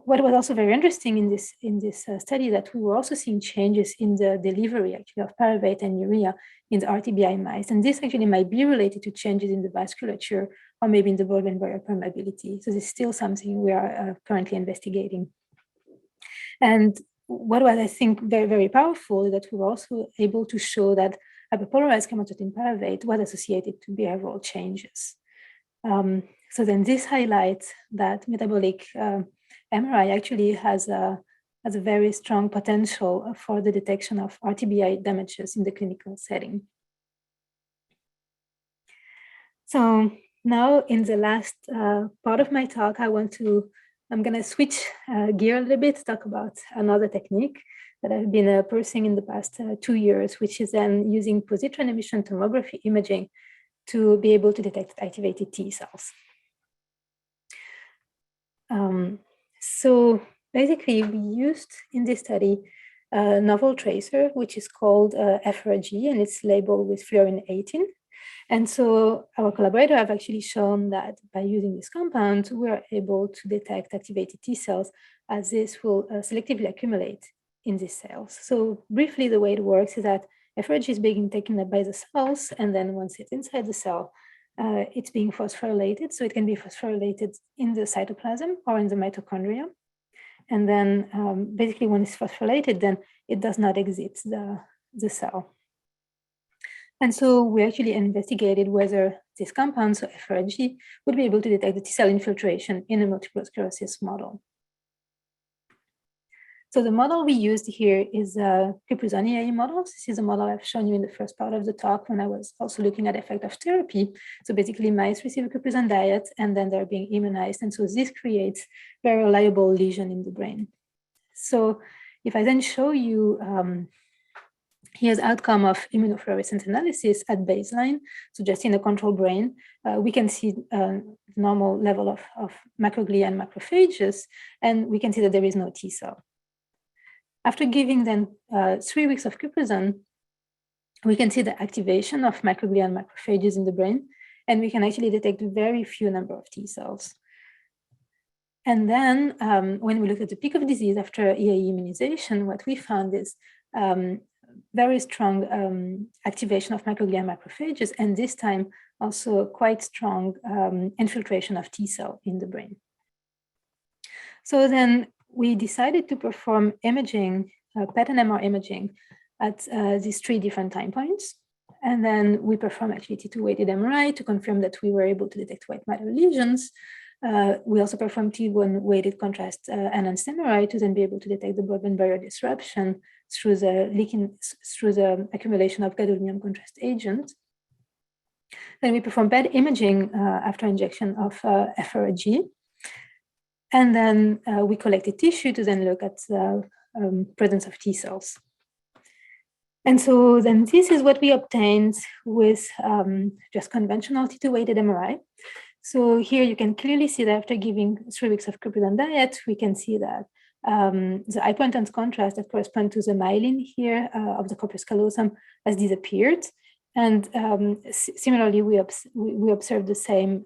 what was also very interesting in this study that we were also seeing changes in the delivery actually of pyruvate and urea in the RTBI mice. And this actually might be related to changes in the vasculature or maybe in the blood-brain barrier permeability. So this is still something we are currently investigating. And what was, I think, very, very powerful is that we were also able to show that hyperpolarized chromatography pyruvate was associated to behavioral changes. So then this highlights that metabolic MRI actually has a very strong potential for the detection of RTBI damages in the clinical setting. So now in the last part of my talk, I'm going to switch gear a little bit, talk about another technique that I've been pursuing in the past 2 years, which is then using positron emission tomography imaging to be able to detect activated T cells. So basically, we used in this study a novel tracer, which is called FRG, and it's labeled with fluorine 18. And so our collaborator have actually shown that by using this compound, we are able to detect activated T cells as this will selectively accumulate in these cells. So briefly, the way it works is that FRG is being taken up by the cells, and then once it's inside the cell, it's being phosphorylated. So it can be phosphorylated in the cytoplasm or in the mitochondria. And then basically when it's phosphorylated, then it does not exit the cell. And so we actually investigated whether this compound, so FRG, would be able to detect the T cell infiltration in a multiple sclerosis model. So the model we used here is Caprizani Models. This is a model I've shown you in the first part of the talk when I was also looking at effect of therapy. So basically mice receive a Caprizan diet and then they're being immunized. And so this creates very reliable lesion in the brain. So if I then show you here's outcome of immunofluorescence analysis at baseline. So just in a control brain, we can see normal level of macroglia and macrophages, and we can see that there is no T cell. After giving them 3 weeks of Caprizan, we can see the activation of macroglia and macrophages in the brain, and we can actually detect very few number of T cells. And then when we look at the peak of disease after EAE immunization, what we found is very strong activation of macroglia and macrophages, and this time also quite strong infiltration of T cell in the brain. So then we decided to perform imaging, PET and MR imaging at these 3 different time points. And then we performed actually T2 weighted MRI to confirm that we were able to detect white matter lesions. We also performed T1 weighted contrast enhanced MRI to then be able to detect the blood-brain barrier disruption through the accumulation of gadolinium contrast agent. Then we performed PET imaging after injection of FRG. And then we collected tissue to then look at the presence of T cells. And so then this is what we obtained with just conventional T2 weighted MRI. So here you can clearly see that after giving 3 weeks of Caprizan diet, we can see that the hypointense contrast that corresponds to the myelin here of the corpus callosum has disappeared. And similarly, we observed the same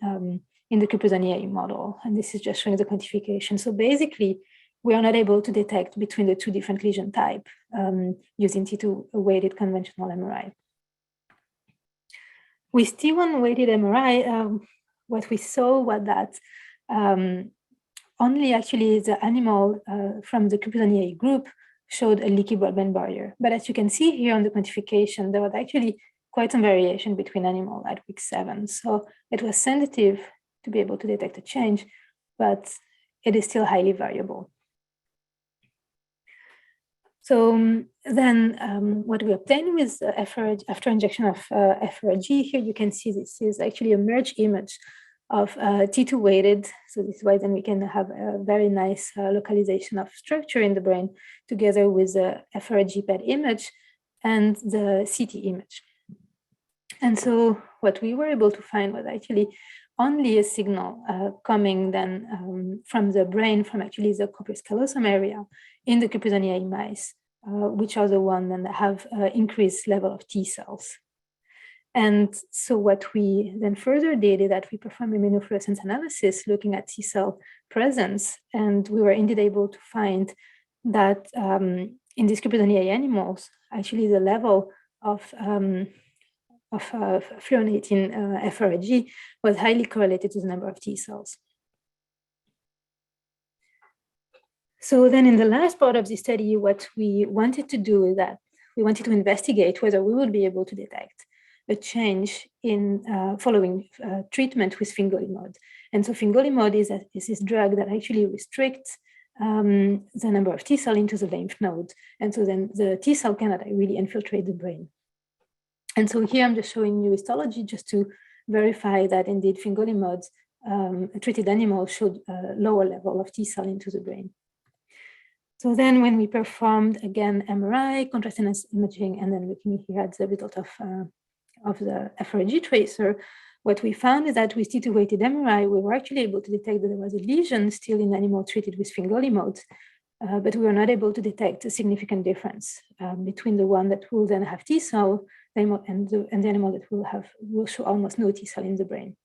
in the Caprizani model. And this is just showing the quantification. So basically, we are not able to detect between the 2 different lesion types using T2 weighted conventional MRI. With T1 weighted MRI, what we saw was that only actually the animal from the Caprizani group showed a leaky blood-brain barrier. But as you can see here on the quantification, there was actually quite some variation between animals at week 7. So it was sensitive to be able to detect a change, but it is still highly variable. So then what we obtained with FRG, after injection of FRG, here you can see this is actually a merge image of T2 weighted. So this way then we can have a very nice localization of structure in the brain together with the FRG PET image and the CT image. And so what we were able to find was actually only a signal coming then from the brain, from actually the corpus callosum area in the Caprizani mice, which are the ones that have increased level of T cells. And so what we then further did is that we performed immunofluorescence analysis looking at T cell presence, and we were indeed able to find that in these Caprizani animals, actually the level of fluorinating FRIG was highly correlated to the number of T cells. So then in the last part of the study, what we wanted to do is that we wanted to investigate whether we would be able to detect a change in following treatment with fingolimod. And so fingolimod is this drug that actually restricts the number of T cell into the lymph node. And so then the T cell cannot really infiltrate the brain. And so here I'm just showing you histology just to verify that indeed fingolimod treated animals showed a lower level of T cell into the brain. So then when we performed again MRI, contrast imaging, and then looking here at the result of the FRG tracer, what we found is that with T2 weighted MRI, we were actually able to detect that there was a lesion still in animal treated with fingolimod, but we were not able to detect a significant difference between the one that will then have T cell and the animal that will show almost no T cell in the brain.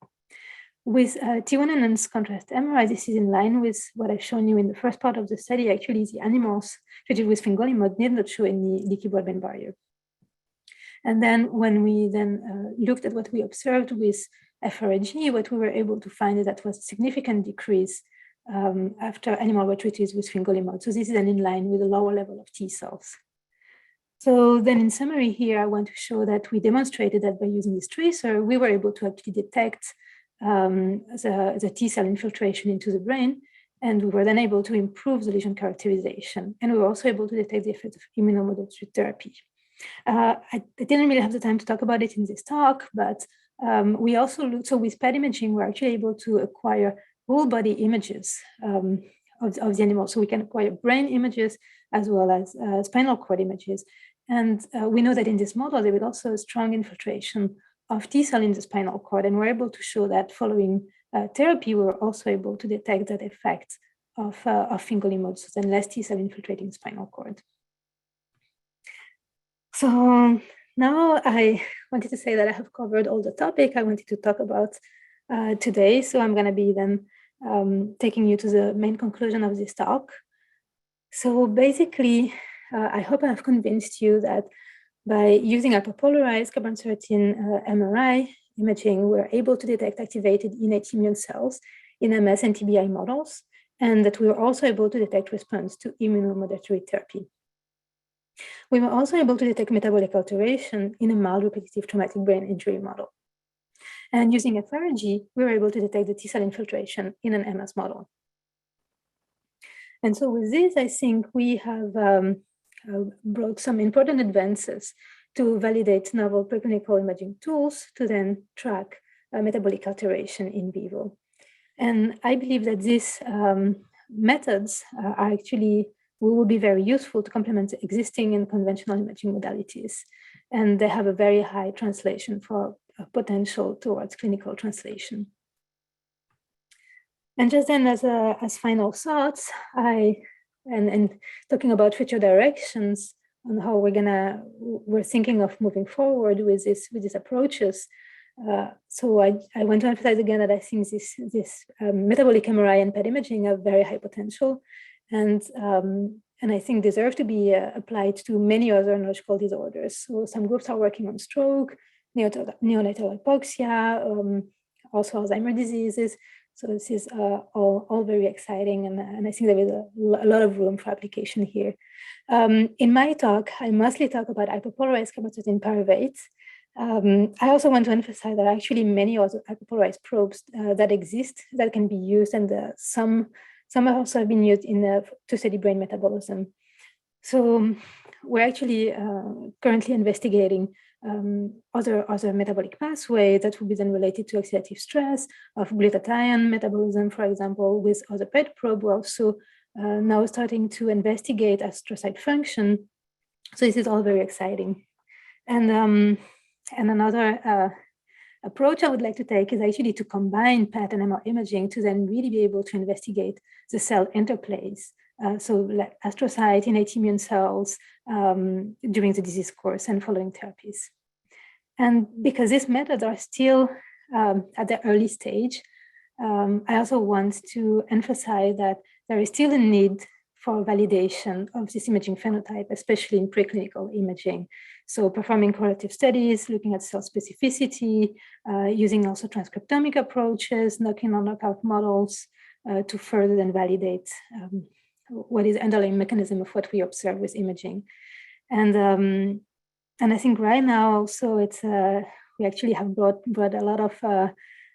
With T1 enhanced contrast MRI, this is in line with what I've shown you in the first part of the study. Actually, the animals treated with fingolimod did not show any leaky blood-brain barrier. And then when we then looked at what we observed with FRG, what we were able to find is that was a significant decrease after animal were treated with fingolimod. So this is then in line with a lower level of T cells. So then in summary here, I want to show that we demonstrated that by using this tracer, we were able to actually detect the T cell infiltration into the brain, and we were then able to improve the lesion characterization. And we were also able to detect the effect of immunomodulatory therapy. I didn't really have the time to talk about it in this talk, but we also looked, so with PET imaging, we're actually able to acquire whole body images of the animal. So we can acquire brain images as well as spinal cord images. And we know that in this model, there was also a strong infiltration of T cell in the spinal cord, and we're able to show that following therapy, we were also able to detect that effect of fingolimod, so then less T cell infiltrating spinal cord. So now I wanted to say that I have covered all the topic I wanted to talk about today. So I'm going to be then taking you to the main conclusion of this talk. So basically, I hope I have convinced you that by using hyperpolarized carbon-13 MRI imaging, we're able to detect activated innate immune cells in MS and TBI models, and that we were also able to detect response to immunomodulatory therapy. We were also able to detect metabolic alteration in a mild repetitive traumatic brain injury model. And using FRG, we were able to detect the T cell infiltration in an MS model. And so with this, I think we have brought some important advances to validate novel preclinical imaging tools to then track metabolic alteration in vivo. And I believe that these methods are actually will be very useful to complement existing and conventional imaging modalities. And they have a very high translation for potential towards clinical translation. And just then as final thoughts, and talking about future directions on how we're thinking of moving forward with these approaches. So I want to emphasize again that I think this metabolic MRI and PET imaging have very high potential, and I think deserve to be applied to many other neurological disorders. So some groups are working on stroke, neonatal hypoxia, also Alzheimer's diseases. So this is all very exciting, and I think there is a lot of room for application here. In my talk, I mostly talk about hyperpolarized carbon-13 pyruvate. I also want to emphasize that actually many other hyperpolarized probes that exist that can be used, and some have also been used to study brain metabolism. So we're actually currently investigating other metabolic pathways that will be then related to oxidative stress, of glutathione metabolism, for example, with other PET probe. We're also now starting to investigate astrocyte function. So this is all very exciting. And another approach I would like to take is actually to combine PET and MR imaging to then really be able to investigate the cell interplays. So like astrocyte, innate immune cells during the disease course and following therapies. And because these methods are still at the early stage, I also want to emphasize that there is still a need for validation of this imaging phenotype, especially in preclinical imaging. So performing correlative studies, looking at cell specificity, using also transcriptomic approaches, knocking or knockout models to further then validate what is the underlying mechanism of what we observe with imaging. And I think right now also it's, we actually have brought a lot of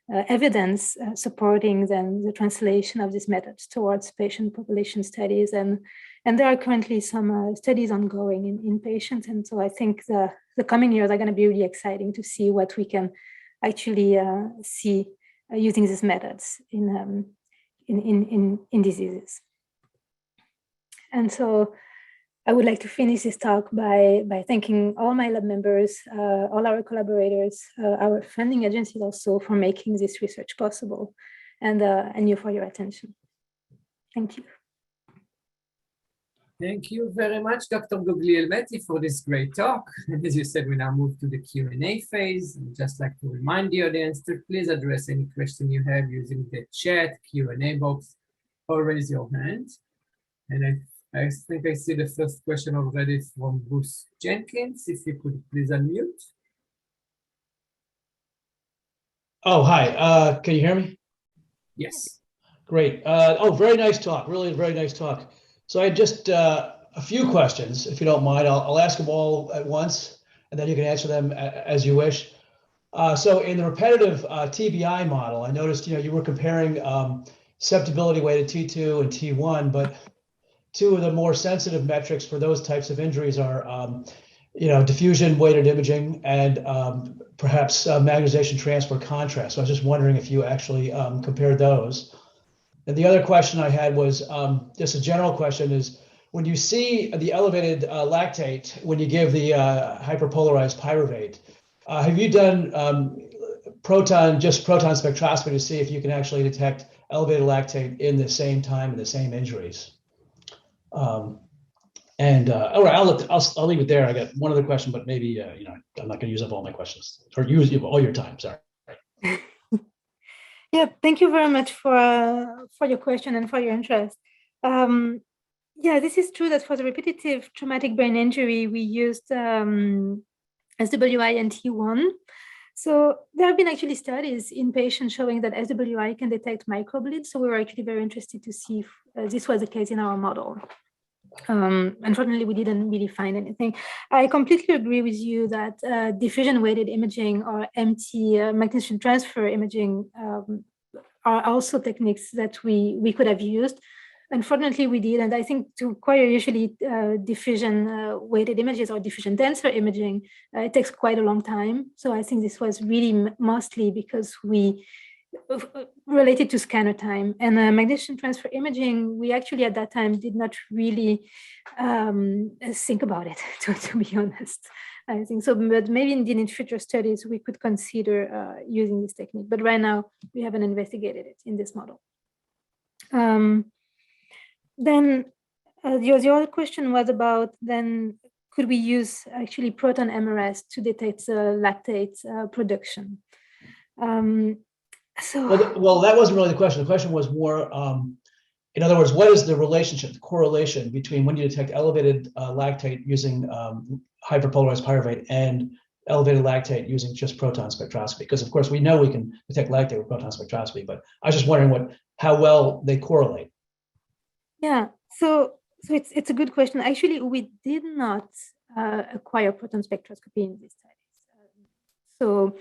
evidence supporting then the translation of these methods towards patient population studies. And there are currently some studies ongoing in patients. And so I think the coming years are going to be really exciting to see what we can actually see using these methods in diseases. And so I would like to finish this talk by thanking all my lab members, all our collaborators, our funding agencies also for making this research possible, and you for your attention. Thank you.
Thank you very much, Dr. Guglielmetti, for this great talk. And as you said, we now move to the Q&A phase. I'd just like to remind the audience to please address any question you have using the chat, Q&A box, or raise your hand. And I think I see the first question already from Bruce Jenkins. If you could please unmute.
Oh, hi. Can you hear me?
Yes.
Great. Oh, very nice talk. Really very nice talk. So I had just a few questions, if you don't mind. I'll ask them all at once, and then you can answer them as you wish. So in the repetitive TBI model, I noticed you were comparing susceptibility weighted T2 and T1, but two of the more sensitive metrics for those types of injuries are, diffusion weighted imaging and perhaps magnetization transfer contrast. So I was just wondering if you actually compared those. And the other question I had was just a general question is, when you see the elevated lactate, when you give the hyperpolarized pyruvate, have you done proton spectroscopy to see if you can actually detect elevated lactate in the same time in the same injuries? All right, I'll leave it there. I got one other question, but maybe I'm not going to use up all my questions or use all your time. Sorry.
Yeah, thank you very much for your question and for your interest. Yeah, this is true that for the repetitive traumatic brain injury, we used SWI and T1. So there have been actually studies in patients showing that SWI can detect microbleeds. So we were actually very interested to see if this was the case in our model. Unfortunately, we didn't really find anything. I completely agree with you that diffusion weighted imaging or MT, magnetization transfer imaging, are also techniques that we could have used. Unfortunately, we did, and I think to acquire usually diffusion weighted images or diffusion denser imaging, it takes quite a long time. So I think this was really mostly because we related to scanner time. And magnetization transfer imaging, we actually at that time did not really think about it, to be honest. I think so, but maybe indeed in future studies we could consider using this technique. But right now we haven't investigated it in this model. Then the other question was about then could we use actually proton MRS to detect lactate production?
Well, that wasn't really the question. The question was more, in other words, what is the relationship, the correlation between when you detect elevated lactate using hyperpolarized pyruvate and elevated lactate using just proton spectroscopy? Because of course we know we can detect lactate with proton spectroscopy, but I was just wondering how well they correlate.
Yeah, so it's a good question. Actually, we did not acquire proton spectroscopy in these studies.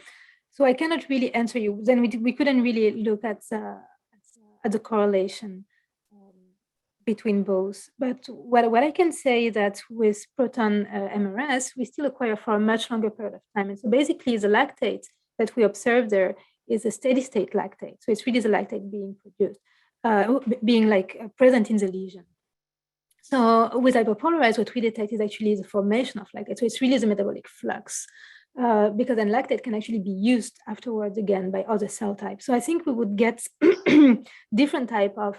So I cannot really answer you. Then we couldn't really look at the correlation between both. But what I can say that with proton MRS, we still acquire for a much longer period of time. And so basically the lactate that we observe there is a steady state lactate. So it's really the lactate being produced, being like present in the lesion. So with hyperpolarized, what we detect is actually the formation of lactate. So it's really the metabolic flux because then lactate can actually be used afterwards again by other cell types. So I think we would get different type of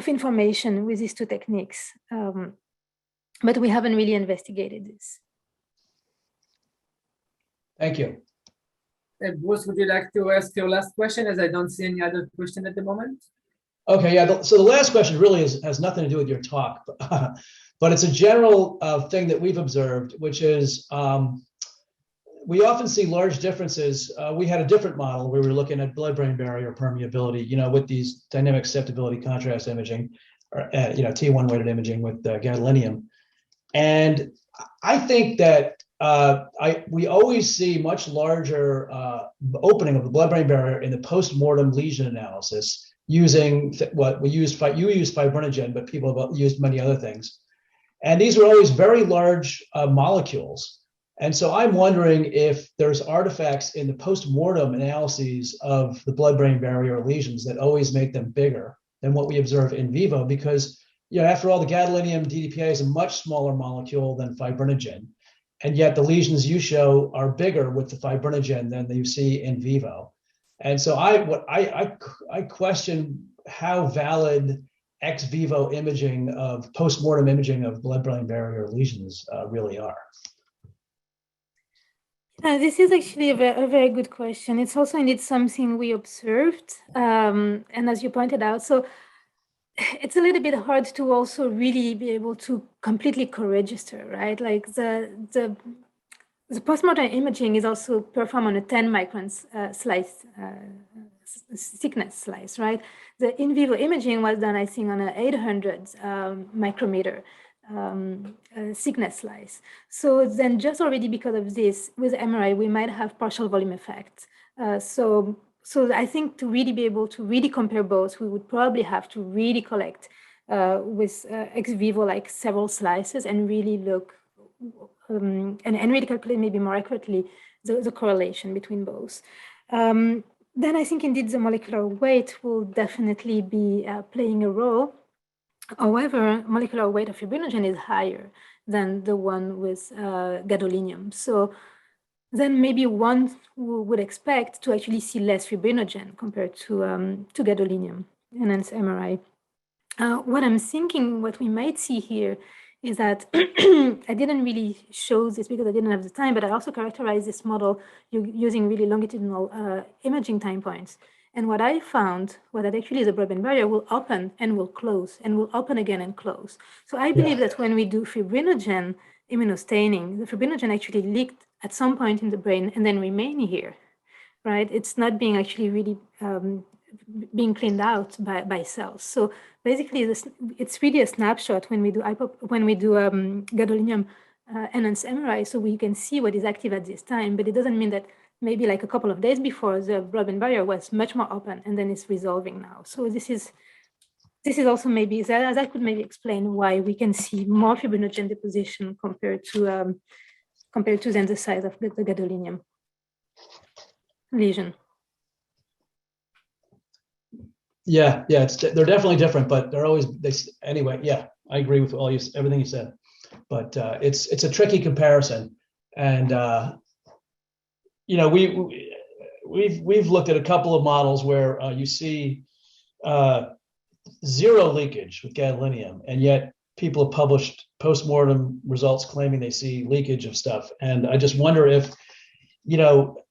information with these two techniques, but we haven't really investigated this.
Thank you.
Bruce, would you like to ask your last question, as I don't see any other question at the moment?
Okay, yeah. So the last question really has nothing to do with your talk, but it's a general thing that we've observed, which is we often see large differences. We had a different model where we were looking at blood-brain barrier permeability, with these dynamic susceptibility contrast imaging, or T1 weighted imaging with gadolinium, and I think that we always see much larger opening of the blood-brain barrier in the post-mortem lesion analysis using what we use. You use fibrinogen, but people have used many other things. And these are always very large molecules. And so I'm wondering if there's artifacts in the post-mortem analyses of the blood-brain barrier lesions that always make them bigger than what we observe in vivo, because after all, the gadolinium DDPA is a much smaller molecule than fibrinogen. And yet the lesions you show are bigger with the fibrinogen than you see in vivo. And so I question how valid ex vivo imaging of post-mortem imaging of blood-brain barrier lesions really are.
This is actually a very good question. It's also indeed something we observed, and as you pointed out, so it's a little bit hard to also really be able to completely co-register, right? Like the postmortem imaging is also performed on a 10 microns thickness slice, right? The in vivo imaging was done, I think, on an 800 micrometer thickness slice. So then just already because of this, with MRI, we might have partial volume effect. So I think to really be able to really compare both, we would probably have to really collect with ex vivo, like several slices, and really look and really calculate maybe more accurately the correlation between both. Then I think indeed the molecular weight will definitely be playing a role. However, molecular weight of fibrinogen is higher than the one with gadolinium. So then maybe one would expect to actually see less fibrinogen compared to gadolinium and hence MRI. What I'm thinking, what we might see here is that I didn't really show this because I didn't have the time, but I also characterized this model using really longitudinal imaging time points. And what I found was that actually the blood-brain barrier will open and will close and will open again and close. So I believe that when we do fibrinogen immunostaining, the fibrinogen actually leaked at some point in the brain and then remain here, right? It's not being actually really being cleaned out by cells. So basically, it's really a snapshot when we do gadolinium enhanced MRI, so we can see what is active at this time. But it doesn't mean that maybe like a couple of days before, the blood-brain barrier was much more open, and then it's resolving now. So this is also maybe that could maybe explain why we can see more fibrinogen deposition compared to then the size of the gadolinium lesion.
Yeah, they're definitely different, but they're always anyway. Yeah, I agree with everything you said, but it's a tricky comparison, and we've looked at a couple of models where you see zero leakage with gadolinium, and yet people have published post-mortem results claiming they see leakage of stuff, and I just wonder if,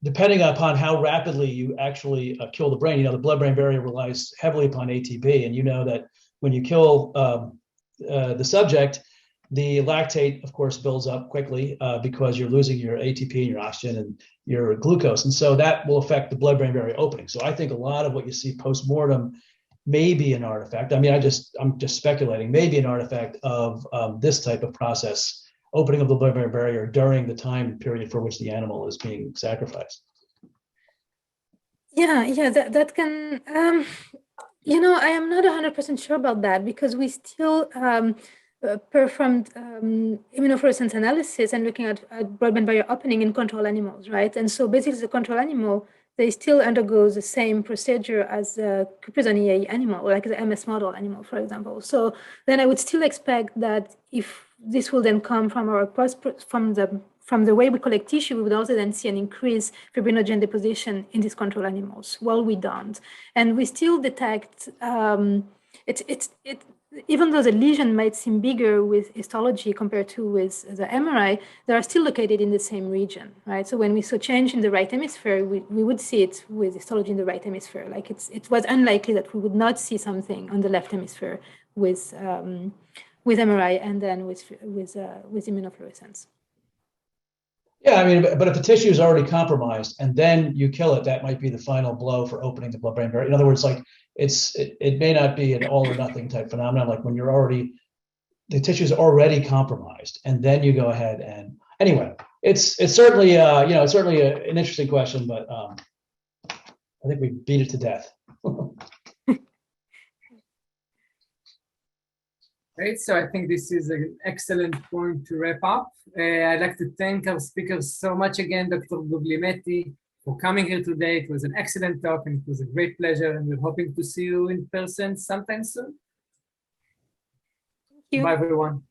depending upon how rapidly you actually kill the brain, the blood-brain barrier relies heavily upon ATP. And that when you kill the subject, the lactate, of course, builds up quickly because you're losing your ATP and your oxygen and your glucose. And so that will affect the blood-brain barrier opening. So I think a lot of what you see post-mortem may be an artifact. I mean, I'm just speculating, maybe an artifact of this type of process, opening of the blood-brain barrier during the time period for which the animal is being sacrificed.
Yeah, that can, I am not 100% sure about that, because we still performed immunofluorescence analysis and looking at blood-brain barrier opening in control animals, right? And so basically the control animal, they still undergo the same procedure as the Caprizani animal, like the MS model animal, for example. So then I would still expect that if this will then come from our from the way we collect tissue, we would also then see an increased fibrinogen deposition in these control animals. Well, we don't, and we still detect even though the lesion might seem bigger with histology compared to with the MRI, they are still located in the same region, right? So when we saw change in the right hemisphere, we would see it with histology in the right hemisphere. Like it was unlikely that we would not see something on the left hemisphere with MRI and then with immunofluorescence.
Yeah, I mean, but if the tissue is already compromised and then you kill it, that might be the final blow for opening the blood-brain barrier. In other words, like it may not be an all or nothing type phenomenon. Like when the tissue is already compromised, and then you go ahead and anyway, it's certainly it's certainly an interesting question, but I think we beat it to death.
Great, so I think this is an excellent point to wrap up. I'd like to thank our speakers so much again, Dr. Guglielmetti, for coming here today. It was an excellent talk and it was a great pleasure, and we're hoping to see you in person sometime soon.
Thank you.
Bye, everyone.